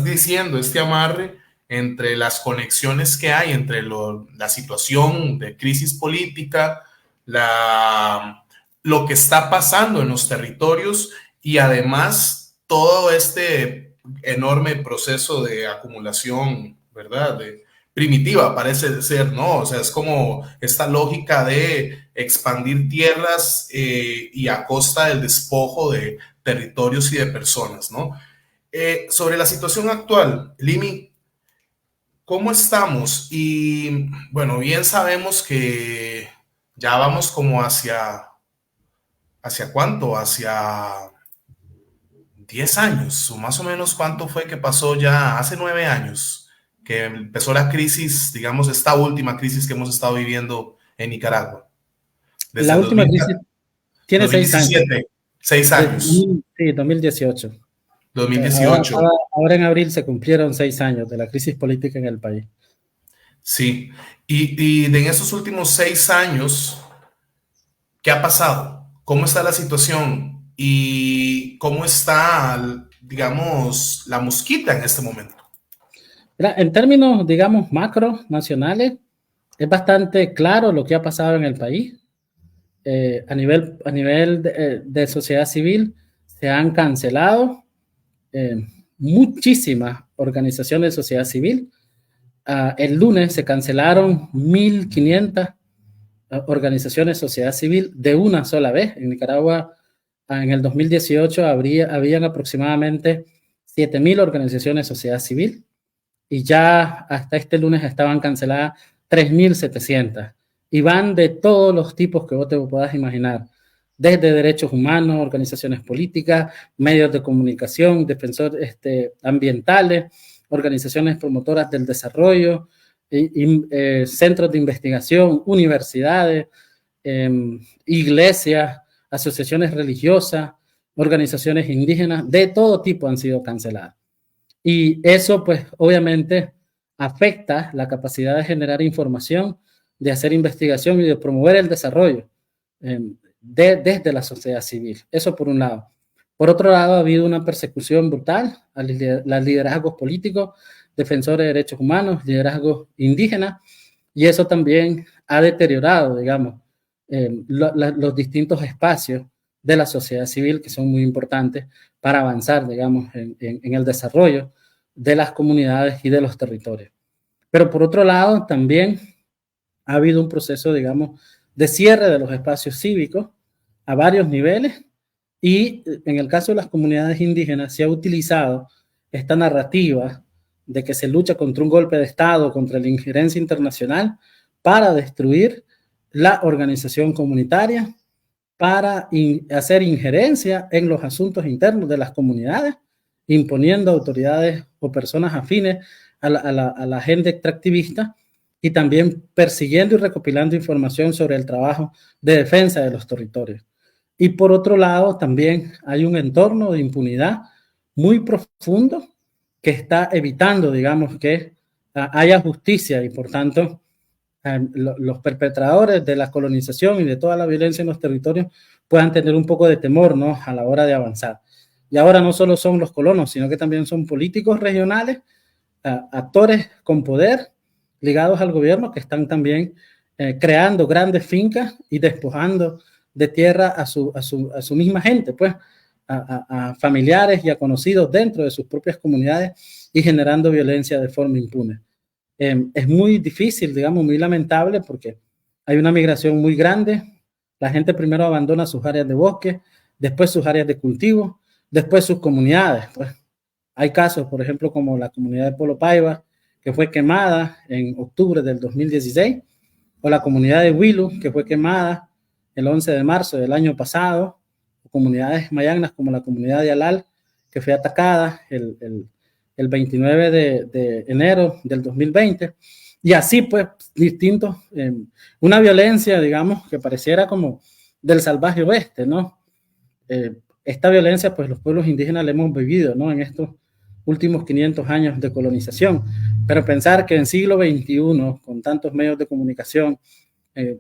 diciendo este amarre entre las conexiones que hay entre la situación de crisis política, lo que está pasando en los territorios y además todo este enorme proceso de acumulación, ¿verdad? Primitiva parece ser, ¿no? O sea, es como esta lógica de expandir tierras y a costa del despojo de territorios y de personas, ¿no? Sobre la situación actual, Limi, ¿cómo estamos? Y bueno, bien sabemos que ya vamos como ¿hacia cuánto? Hacia 10 años, o más o menos cuánto fue que pasó ya hace 9 años que empezó la crisis, digamos, esta última crisis que hemos estado viviendo en Nicaragua. Desde la última crisis tiene 6 años. 6 años. Sí, 2018. 2018. Ahora en abril se cumplieron 6 años de la crisis política en el país. Sí, y en esos últimos 6 años, ¿qué ha pasado? ¿Cómo está la situación? ¿Y cómo está, digamos, la mosquita en este momento? En términos, digamos, macro nacionales, es bastante claro lo que ha pasado en el país. A nivel de sociedad civil, se han cancelado muchísimas organizaciones de sociedad civil. El lunes se cancelaron 1.500 organizaciones de sociedad civil de una sola vez. En Nicaragua, en el 2018, habían aproximadamente 7.000 organizaciones de sociedad civil y ya hasta este lunes estaban canceladas 3.700 y van de todos los tipos que vos te puedas imaginar, desde derechos humanos, organizaciones políticas, medios de comunicación, defensores ambientales, organizaciones promotoras del desarrollo, centros de investigación, universidades, iglesias, asociaciones religiosas, organizaciones indígenas, de todo tipo han sido canceladas. Y eso, pues, obviamente afecta la capacidad de generar información, de hacer investigación y de promover el desarrollo desde la sociedad civil. Eso por un lado. Por otro lado, ha habido una persecución brutal a los liderazgos políticos, defensores de derechos humanos, liderazgos indígenas, y eso también ha deteriorado, digamos, los distintos espacios de la sociedad civil que son muy importantes para avanzar, digamos, en el desarrollo de las comunidades y de los territorios. Pero por otro lado, también ha habido un proceso, digamos, de cierre de los espacios cívicos a varios niveles, y en el caso de las comunidades indígenas se ha utilizado esta narrativa de que se lucha contra un golpe de Estado, contra la injerencia internacional, para destruir la organización comunitaria, para hacer injerencia en los asuntos internos de las comunidades, imponiendo autoridades o personas afines a la agenda extractivista, y también persiguiendo y recopilando información sobre el trabajo de defensa de los territorios. Y por otro lado, también hay un entorno de impunidad muy profundo que está evitando, digamos, que haya justicia, y por tanto los perpetradores de la colonización y de toda la violencia en los territorios puedan tener un poco de temor, ¿no?, a la hora de avanzar. Y ahora no solo son los colonos, sino que también son políticos regionales, actores con poder ligados al gobierno, que están también creando grandes fincas y despojando de tierra a su misma gente, pues, a familiares y a conocidos dentro de sus propias comunidades, y generando violencia de forma impune. Es muy difícil, digamos, muy lamentable, porque hay una migración muy grande. La gente primero abandona sus áreas de bosque, después sus áreas de cultivo, después sus comunidades. Pues hay casos, por ejemplo, como la comunidad de Polo Paiva, que fue quemada en octubre del 2016, o la comunidad de Huilu, que fue quemada el 11 de marzo del año pasado, o comunidades mayagnas como la comunidad de Alal, que fue atacada el 29 de enero del 2020, y así pues distintos, una violencia, digamos, que pareciera como del salvaje oeste, ¿no? Esta violencia pues los pueblos indígenas la hemos vivido, ¿no?, en estos últimos 500 años de colonización, pero pensar que en siglo XXI, con tantos medios de comunicación,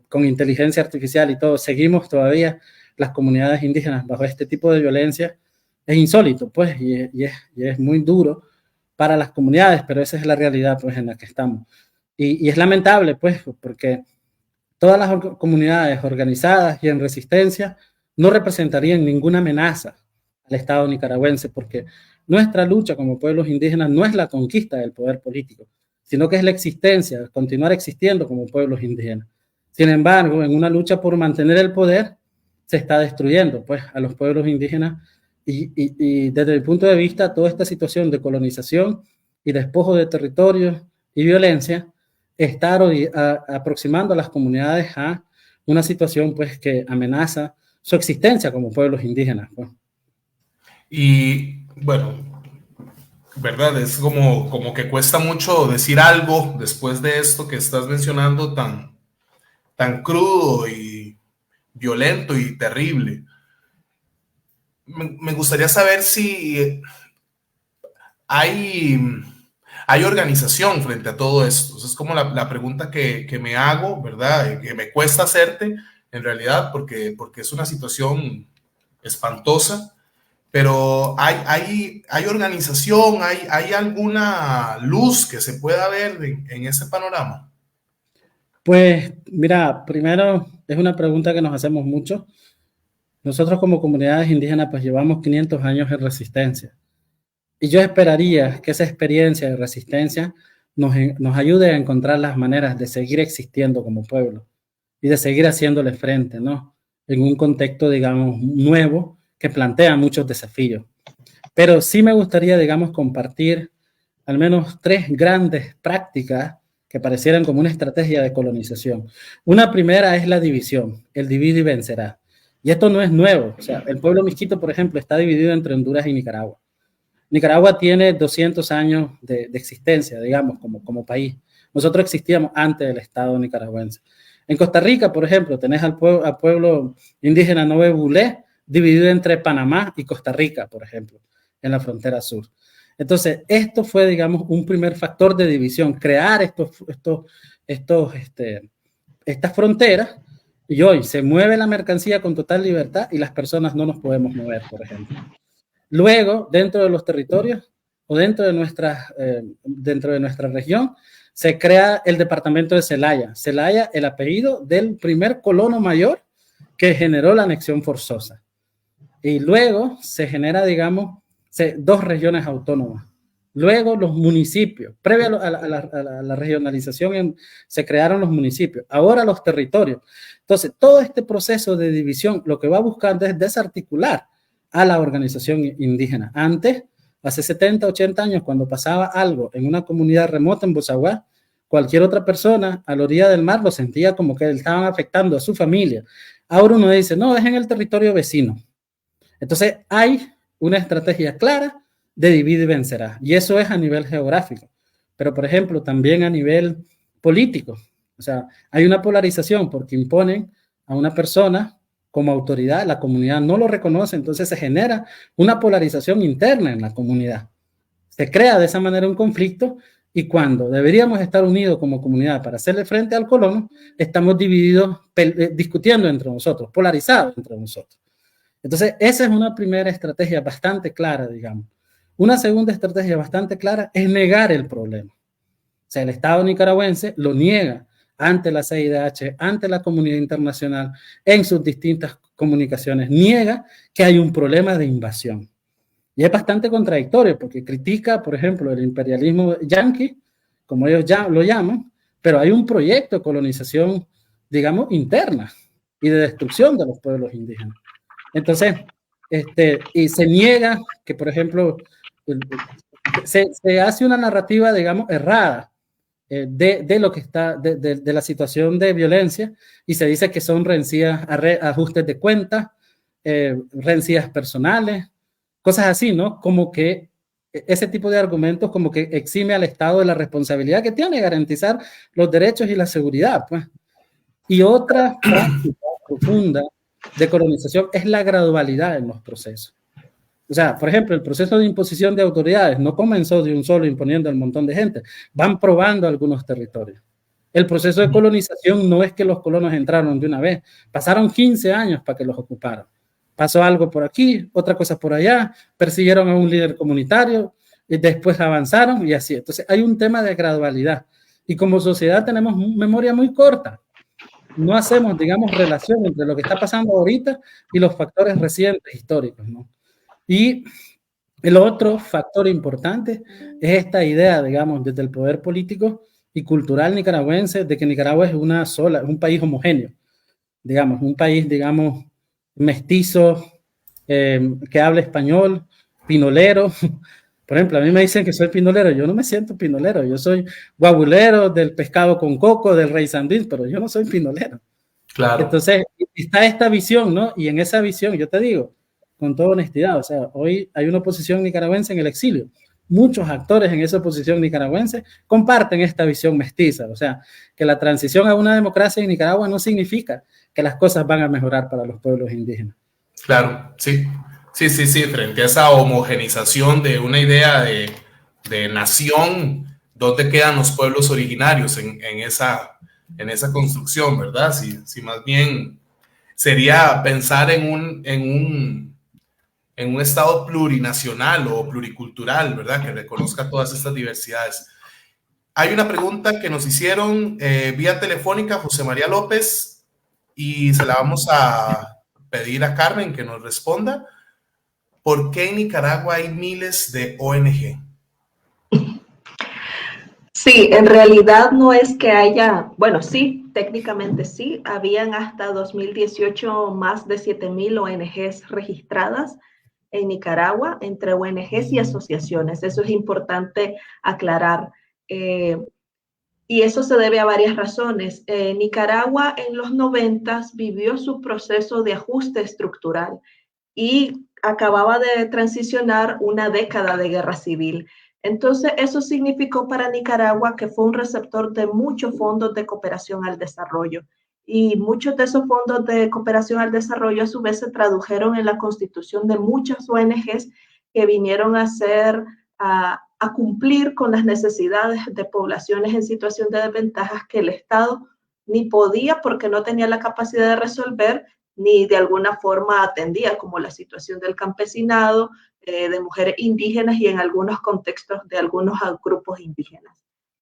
con inteligencia artificial y todo, seguimos todavía las comunidades indígenas bajo este tipo de violencia, es insólito, pues, y es muy duro para las comunidades, pero esa es la realidad, pues, en la que estamos. Y es lamentable, pues, porque todas las comunidades organizadas y en resistencia no representarían ninguna amenaza al Estado nicaragüense, porque nuestra lucha como pueblos indígenas no es la conquista del poder político, sino que es la existencia, continuar existiendo como pueblos indígenas. Sin embargo, en una lucha por mantener el poder, se está destruyendo, pues, a los pueblos indígenas, y desde mi punto de vista, toda esta situación de colonización y despojo de territorios y violencia está aproximando a las comunidades a una situación, pues, que amenaza su existencia como pueblos indígenas, pues. Y bueno, ¿verdad? Es como que cuesta mucho decir algo después de esto que estás mencionando tan crudo y violento y terrible. Me gustaría saber si hay organización frente a todo esto. Es como la pregunta que me hago, ¿verdad? Que me cuesta hacerte, en realidad, porque es una situación espantosa. Pero hay organización, hay alguna luz que se pueda ver en ese panorama. Pues mira, primero es una pregunta que nos hacemos mucho. Nosotros como comunidades indígenas pues llevamos 500 años en resistencia, y yo esperaría que esa experiencia de resistencia nos ayude a encontrar las maneras de seguir existiendo como pueblo y de seguir haciéndole frente, ¿no?, en un contexto, digamos, nuevo, que plantea muchos desafíos. Pero sí me gustaría, digamos, compartir al menos 3 grandes prácticas que parecieran como una estrategia de colonización. Una primera es la división, el divide y vencerá. Y esto no es nuevo. O sea, el pueblo miskito, por ejemplo, está dividido entre Honduras y Nicaragua. Nicaragua tiene 200 años de existencia, digamos, como país. Nosotros existíamos antes del Estado nicaragüense. En Costa Rica, por ejemplo, tenés al pueblo indígena Nove Bulé, dividido entre Panamá y Costa Rica, por ejemplo, en la frontera sur. Entonces, esto fue, digamos, un primer factor de división, crear estas fronteras, y hoy se mueve la mercancía con total libertad y las personas no nos podemos mover, por ejemplo. Luego, dentro de los territorios o dentro de nuestra región, se crea el departamento de Celaya. Celaya, el apellido del primer colono mayor que generó la anexión forzosa. Y luego se genera, digamos, 2 regiones autónomas. Luego los municipios. Previo a la regionalización se crearon los municipios. Ahora los territorios. Entonces, todo este proceso de división lo que va buscando es desarticular a la organización indígena. Antes, hace 70, 80 años, cuando pasaba algo en una comunidad remota en Bozaguá, cualquier otra persona a la orilla del mar lo sentía como que estaban afectando a su familia. Ahora uno dice, no, es en el territorio vecino. Entonces hay una estrategia clara de divide y vencerá, y eso es a nivel geográfico, pero por ejemplo también a nivel político. O sea, hay una polarización porque imponen a una persona como autoridad, la comunidad no lo reconoce, entonces se genera una polarización interna en la comunidad. Se crea de esa manera un conflicto, y cuando deberíamos estar unidos como comunidad para hacerle frente al colono, estamos divididos, discutiendo entre nosotros, polarizados entre nosotros. Entonces, esa es una primera estrategia bastante clara, digamos. Una segunda estrategia bastante clara es negar el problema. O sea, el Estado nicaragüense lo niega ante la CIDH, ante la comunidad internacional, en sus distintas comunicaciones, niega que hay un problema de invasión. Y es bastante contradictorio porque critica, por ejemplo, el imperialismo yanqui, como ellos ya lo llaman, pero hay un proyecto de colonización, digamos, interna y de destrucción de los pueblos indígenas. Entonces, y se niega que, por ejemplo, se hace una narrativa, digamos, errada de lo que está, de la situación de violencia, y se dice que son rencillas, ajustes de cuentas, rencillas personales, cosas así, ¿no? Como que ese tipo de argumentos como que exime al Estado de la responsabilidad que tiene de garantizar los derechos y la seguridad, pues. Y otra práctica profunda de colonización es la gradualidad en los procesos. O sea, por ejemplo, el proceso de imposición de autoridades no comenzó de un solo imponiendo al montón de gente, van probando algunos territorios. El proceso de colonización no es que los colonos entraron de una vez, pasaron 15 años para que los ocuparan. Pasó algo por aquí, otra cosa por allá, persiguieron a un líder comunitario y después avanzaron y así. Entonces hay un tema de gradualidad y como sociedad tenemos memoria muy corta. No hacemos, digamos, relación entre lo que está pasando ahorita y los factores recientes históricos, ¿no? Y el otro factor importante es esta idea, digamos, desde el poder político y cultural nicaragüense de que Nicaragua es una sola, un país homogéneo, digamos, un país, digamos, mestizo, que habla español, pinolero. Por ejemplo, a mí me dicen que soy pinolero, yo no me siento pinolero, yo soy guabulero del pescado con coco, del rey sandwich, pero yo no soy pinolero. Claro. Entonces, está esta visión, ¿no? Y en esa visión, yo te digo, con toda honestidad, o sea, hoy hay una oposición nicaragüense en el exilio. Muchos actores en esa oposición nicaragüense comparten esta visión mestiza, o sea, que la transición a una democracia en Nicaragua no significa que las cosas van a mejorar para los pueblos indígenas. Claro, sí. Sí, frente a esa homogenización de una idea de nación, ¿dónde quedan los pueblos originarios en esa construcción, verdad? Si más bien sería pensar en un Estado plurinacional o pluricultural, ¿verdad? Que reconozca todas estas diversidades. Hay una pregunta que nos hicieron vía telefónica, José María López, y se la vamos a pedir a Carmen que nos responda. ¿Por qué en Nicaragua hay miles de ONG? Sí, en realidad no es que haya, bueno, sí, técnicamente sí, habían hasta 2018 más de 7,000 ONGs registradas en Nicaragua, entre ONGs y asociaciones. Eso es importante aclarar. Y eso se debe a varias razones. Nicaragua en los 90s vivió su proceso de ajuste estructural y acababa de transicionar una década de guerra civil. Entonces, eso significó para Nicaragua que fue un receptor de muchos fondos de cooperación al desarrollo. Y muchos de esos fondos de cooperación al desarrollo a su vez se tradujeron en la constitución de muchas ONGs que vinieron a cumplir con las necesidades de poblaciones en situación de desventajas que el Estado ni podía porque no tenía la capacidad de resolver, ni de alguna forma atendía, como la situación del campesinado, de mujeres indígenas y en algunos contextos de algunos grupos indígenas.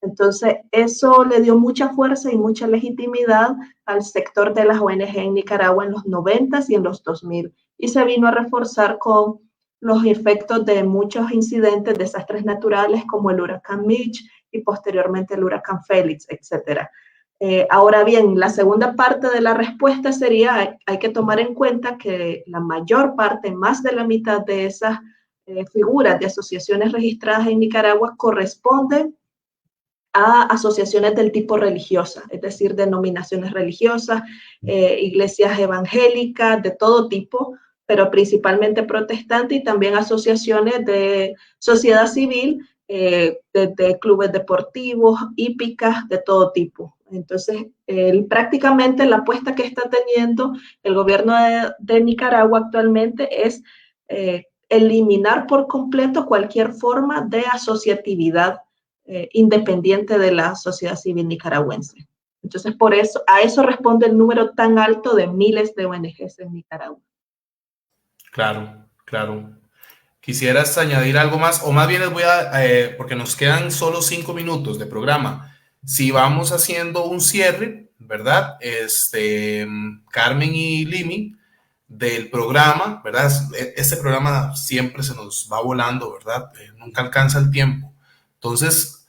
Entonces, eso le dio mucha fuerza y mucha legitimidad al sector de las ONG en Nicaragua en los 90s y en los 2000, y se vino a reforzar con los efectos de muchos incidentes, desastres naturales como el huracán Mitch y posteriormente el huracán Félix, etc. Ahora bien, la segunda parte de la respuesta sería, hay que tomar en cuenta que la mayor parte, más de la mitad de esas figuras de asociaciones registradas en Nicaragua corresponden a asociaciones del tipo religiosa, es decir, denominaciones religiosas, iglesias evangélicas de todo tipo, pero principalmente protestantes, y también asociaciones de sociedad civil, de clubes deportivos, hípicas, de todo tipo. Entonces, prácticamente la apuesta que está teniendo el gobierno de Nicaragua actualmente es eliminar por completo cualquier forma de asociatividad independiente de la sociedad civil nicaragüense. Entonces, por eso, a eso responde el número tan alto de miles de ONGs en Nicaragua. Claro, claro. ¿Quisieras añadir algo más? O más bien les voy a, porque nos quedan solo 5 minutos de programa. Si vamos haciendo un cierre, ¿verdad? Carmen y Limi, del programa, ¿verdad? Este programa siempre se nos va volando, ¿verdad? Nunca alcanza el tiempo. Entonces,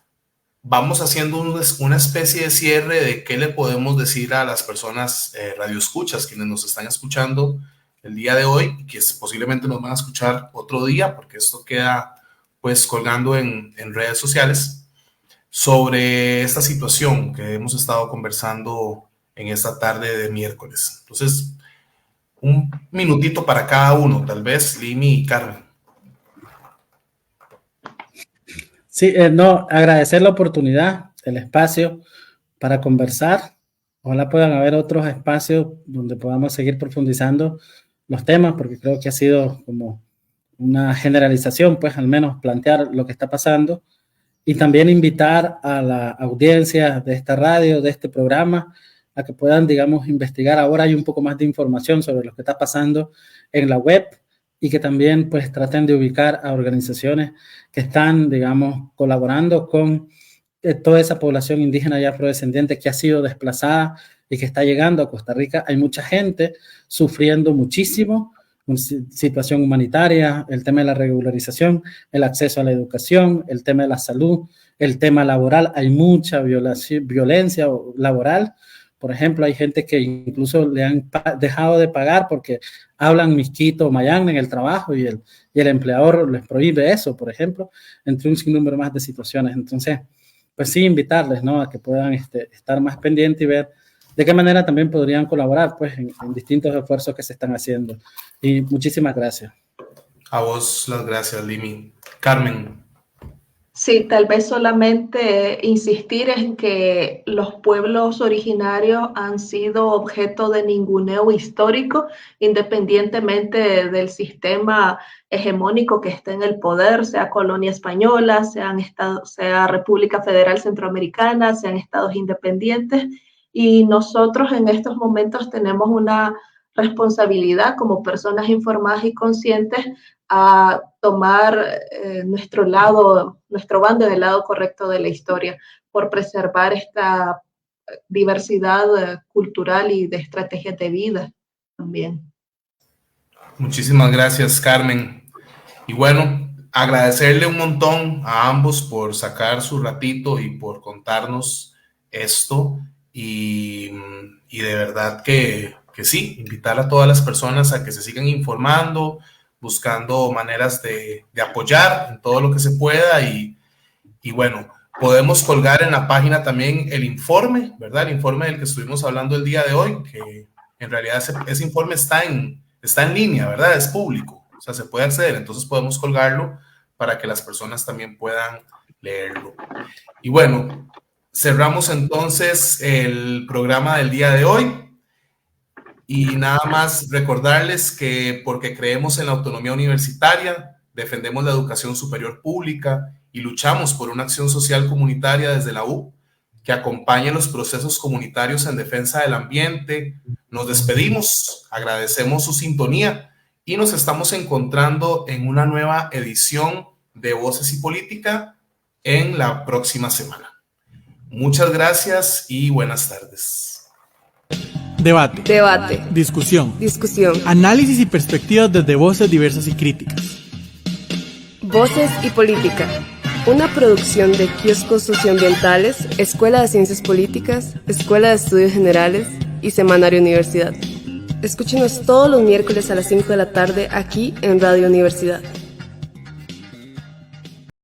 vamos haciendo una especie de cierre de qué le podemos decir a las personas radioescuchas, quienes nos están escuchando el día de hoy, que posiblemente nos van a escuchar otro día, porque esto queda pues colgando en redes sociales, sobre esta situación que hemos estado conversando en esta tarde de miércoles. Entonces, un minutito para cada uno, tal vez Limi y Carmen. Sí, no, agradecer la oportunidad, el espacio para conversar. Ojalá puedan haber otros espacios donde podamos seguir profundizando los temas, porque creo que ha sido como una generalización, pues al menos plantear lo que está pasando, y también invitar a la audiencia de esta radio, de este programa, a que puedan, digamos, investigar. Ahora hay un poco más de información sobre lo que está pasando en la web, y que también pues traten de ubicar a organizaciones que están, digamos, colaborando con toda esa población indígena y afrodescendiente que ha sido desplazada y que está llegando a Costa Rica. Hay mucha gente sufriendo muchísimo, situación humanitaria, el tema de la regularización, el acceso a la educación, el tema de la salud, el tema laboral. Hay mucha violencia laboral. Por ejemplo, hay gente que incluso le han dejado de pagar porque hablan misquito o mayán en el trabajo, y el empleador les prohíbe eso, por ejemplo, entre un sinnúmero más de situaciones. Entonces, pues sí, invitarles, ¿no?, a que puedan estar más pendientes y ver de qué manera también podrían colaborar, pues, en distintos esfuerzos que se están haciendo. Y muchísimas gracias. A vos las gracias, Limi. Carmen. Sí, tal vez solamente insistir en que los pueblos originarios han sido objeto de ninguneo histórico, independientemente del sistema hegemónico que esté en el poder, sea colonia española, sea República Federal Centroamericana, sean estados independientes. Y nosotros en estos momentos tenemos una responsabilidad como personas informadas y conscientes a tomar nuestro bando en el lado correcto de la historia, por preservar esta diversidad cultural y de estrategias de vida también. Muchísimas gracias, Carmen. Y bueno, agradecerle un montón a ambos por sacar su ratito y por contarnos esto, y de verdad que sí, invitar a todas las personas a que se sigan informando, buscando maneras de apoyar en todo lo que se pueda, y bueno, podemos colgar en la página también el informe, ¿verdad? El informe del que estuvimos hablando el día de hoy, que en realidad ese informe está en línea, ¿verdad? Es público, o sea, se puede acceder, entonces podemos colgarlo para que las personas también puedan leerlo. Y bueno, cerramos entonces el programa del día de hoy. Y nada más recordarles que porque creemos en la autonomía universitaria, defendemos la educación superior pública y luchamos por una acción social comunitaria desde la U que acompañe los procesos comunitarios en defensa del ambiente. Nos despedimos, agradecemos su sintonía y nos estamos encontrando en una nueva edición de Voces y Política en la próxima semana. Muchas gracias y buenas tardes. Debate. Debate. Discusión. Discusión. Análisis y perspectivas desde voces diversas y críticas. Voces y política. Una producción de Kioscos Socioambientales, Escuela de Ciencias Políticas, Escuela de Estudios Generales y Semanario Universidad. Escúchenos todos los miércoles a las 5 de la tarde aquí en Radio Universidad.